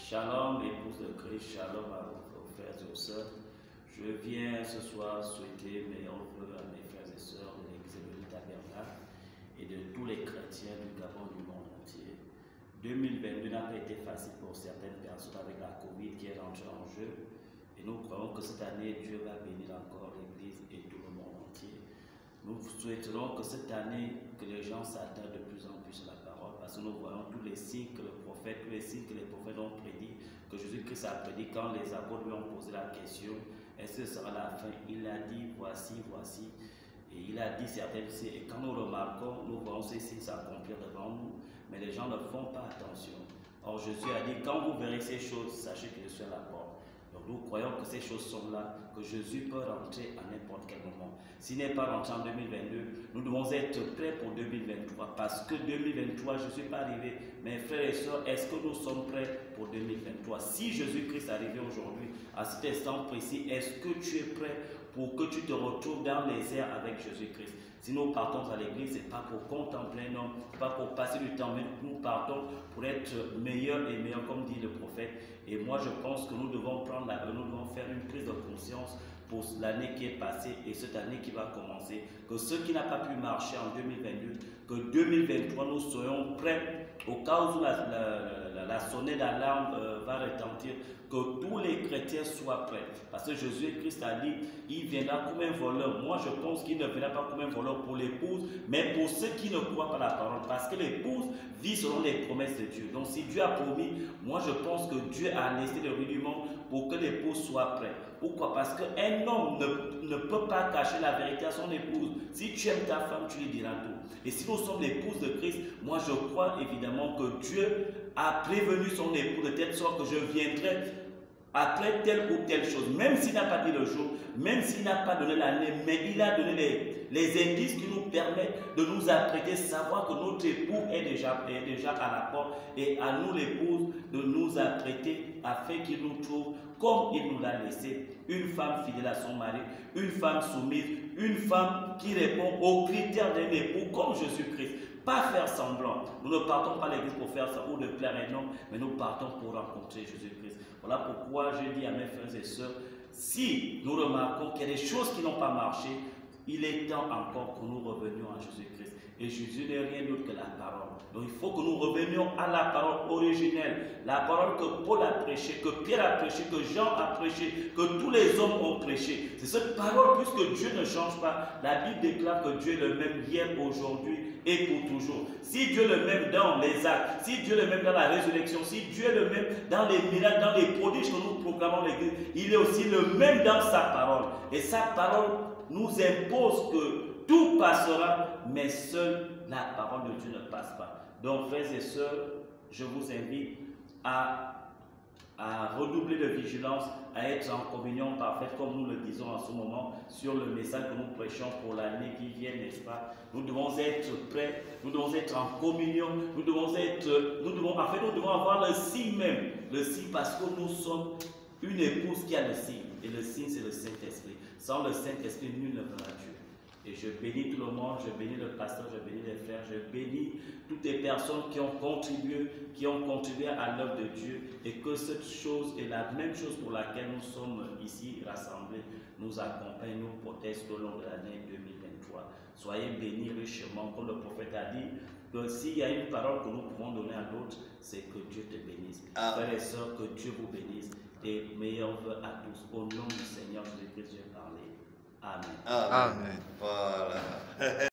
Shalom, épouse de Christ, shalom à vos frères et sœurs. Je viens ce soir souhaiter meilleurs vœux à mes frères et sœurs de l'église de Tabernacle et de tous les chrétiens du Gabon du monde entier. 2022 n'a pas été facile pour certaines personnes avec la Covid qui est rentrée en jeu. Et nous croyons que cette année, Dieu va bénir encore l'église et tout le monde entier. Nous souhaiterons que cette année, que les gens s'attardent de plus en plus à la parole, parce que nous voyons tous les signes que les prophètes ont prédit, que Jésus-Christ a prédit quand les apôtres lui ont posé la question, est-ce que ce sera la fin? Il a dit, voici, voici. Et il a dit certaines signes, et quand nous remarquons, nous voyons ces signes s'accomplir devant nous, mais les gens ne font pas attention. Or Jésus a dit, quand vous verrez ces choses, sachez que je suis à la porte. Donc nous croyons que ces choses sont là, que Jésus peut rentrer à n'importe quel moment. S'il n'est pas rentré en 2022, nous devons être prêts pour 2023, parce que 2023, je ne suis pas arrivé. Mes frères et sœurs, est-ce que nous sommes prêts pour 2023? Si Jésus-Christ est arrivé aujourd'hui, à cet instant précis, est-ce que tu es prêt pour que tu te retrouves dans les airs avec Jésus-Christ? Si nous partons à l'église, ce n'est pas pour contempler un homme, pas pour passer du temps, mais nous partons pour être meilleurs et meilleurs, comme dit le prophète. Et moi, je pense que nous devons faire une prise de conscience pour l'année qui est passée et cette année qui va commencer. Que ceux qui n'ont pas pu marcher en 2022, que 2023, nous soyons prêts au cas où la sonnette d'alarme va retentir, que tous les chrétiens soient prêts. Parce que Jésus-Christ a dit, il viendra comme un voleur. Moi, je pense qu'il ne viendra pas comme un voleur pour l'épouse, mais pour ceux qui ne croient pas la parole. Parce que l'épouse vit selon les promesses de Dieu. Donc, si Dieu a promis, moi, je pense que Dieu a laissé le rudiment pour que l'épouse soit prête. Pourquoi? Parce qu'un homme ne peut pas cacher la vérité à son épouse. Si tu aimes ta femme, tu lui diras tout. Et si nous sommes l'épouse de Christ, moi, je crois évidemment que Dieu a prévenu son époux de telle sorte que je viendrai après telle ou telle chose, même s'il n'a pas dit le jour, même s'il n'a pas donné l'année, mais il a donné les indices qui nous permettent de nous apprêter, savoir que notre époux est déjà à la porte, et à nous l'épouse de nous apprêter afin qu'il nous trouve comme il nous l'a laissé, une femme fidèle à son mari, une femme soumise, une femme qui répond aux critères d'un époux comme Jésus-Christ. Pas faire semblant. Nous ne partons pas à l'église pour faire ça ou de plaire un homme, mais nous partons pour rencontrer Jésus-Christ. Voilà pourquoi je dis à mes frères et sœurs, si nous remarquons qu'il y a des choses qui n'ont pas marché, il est temps encore que nous revenions à Jésus-Christ. Et Jésus n'est rien d'autre que la parole. Donc il faut que nous revenions à la parole originelle. La parole que Paul a prêchée, que Pierre a prêchée, que Jean a prêchée, que tous les hommes ont prêché. C'est cette parole, puisque Dieu ne change pas. La Bible déclare que Dieu est le même hier, aujourd'hui et pour toujours. Si Dieu est le même dans les actes, si Dieu est le même dans la résurrection, si Dieu est le même dans les miracles, dans les prodiges que nous proclamons l'Église, il est aussi le même dans sa parole. Et sa parole nous impose que tout passera, mais seule la parole de Dieu ne passe pas. Donc, frères et sœurs, je vous invite à redoubler de vigilance, à être en communion parfaite, comme nous le disons en ce moment, sur le message que nous prêchons pour l'année qui vient, n'est-ce pas? Nous devons être prêts, nous devons être en communion, nous devons avoir le signe même, le signe parce que nous sommes une épouse qui a le signe, et le signe c'est le Saint-Esprit. Sans le Saint-Esprit, nul ne verra Dieu. Et je bénis tout le monde, je bénis le pasteur, je bénis les frères, je bénis toutes les personnes qui ont contribué à l'œuvre de Dieu, et que cette chose est la même chose pour laquelle nous sommes ici rassemblés, nous accompagne, nous protège tout au long de l'année 2023. Soyez bénis richement, comme le prophète a dit, que s'il y a une parole que nous pouvons donner à l'autre, c'est que Dieu te bénisse. Frères et sœurs, que Dieu vous bénisse, et meilleurs vœux à tous. Au nom du Seigneur Jésus-Christ, j'ai parlé. Amen. Amen. Voilà.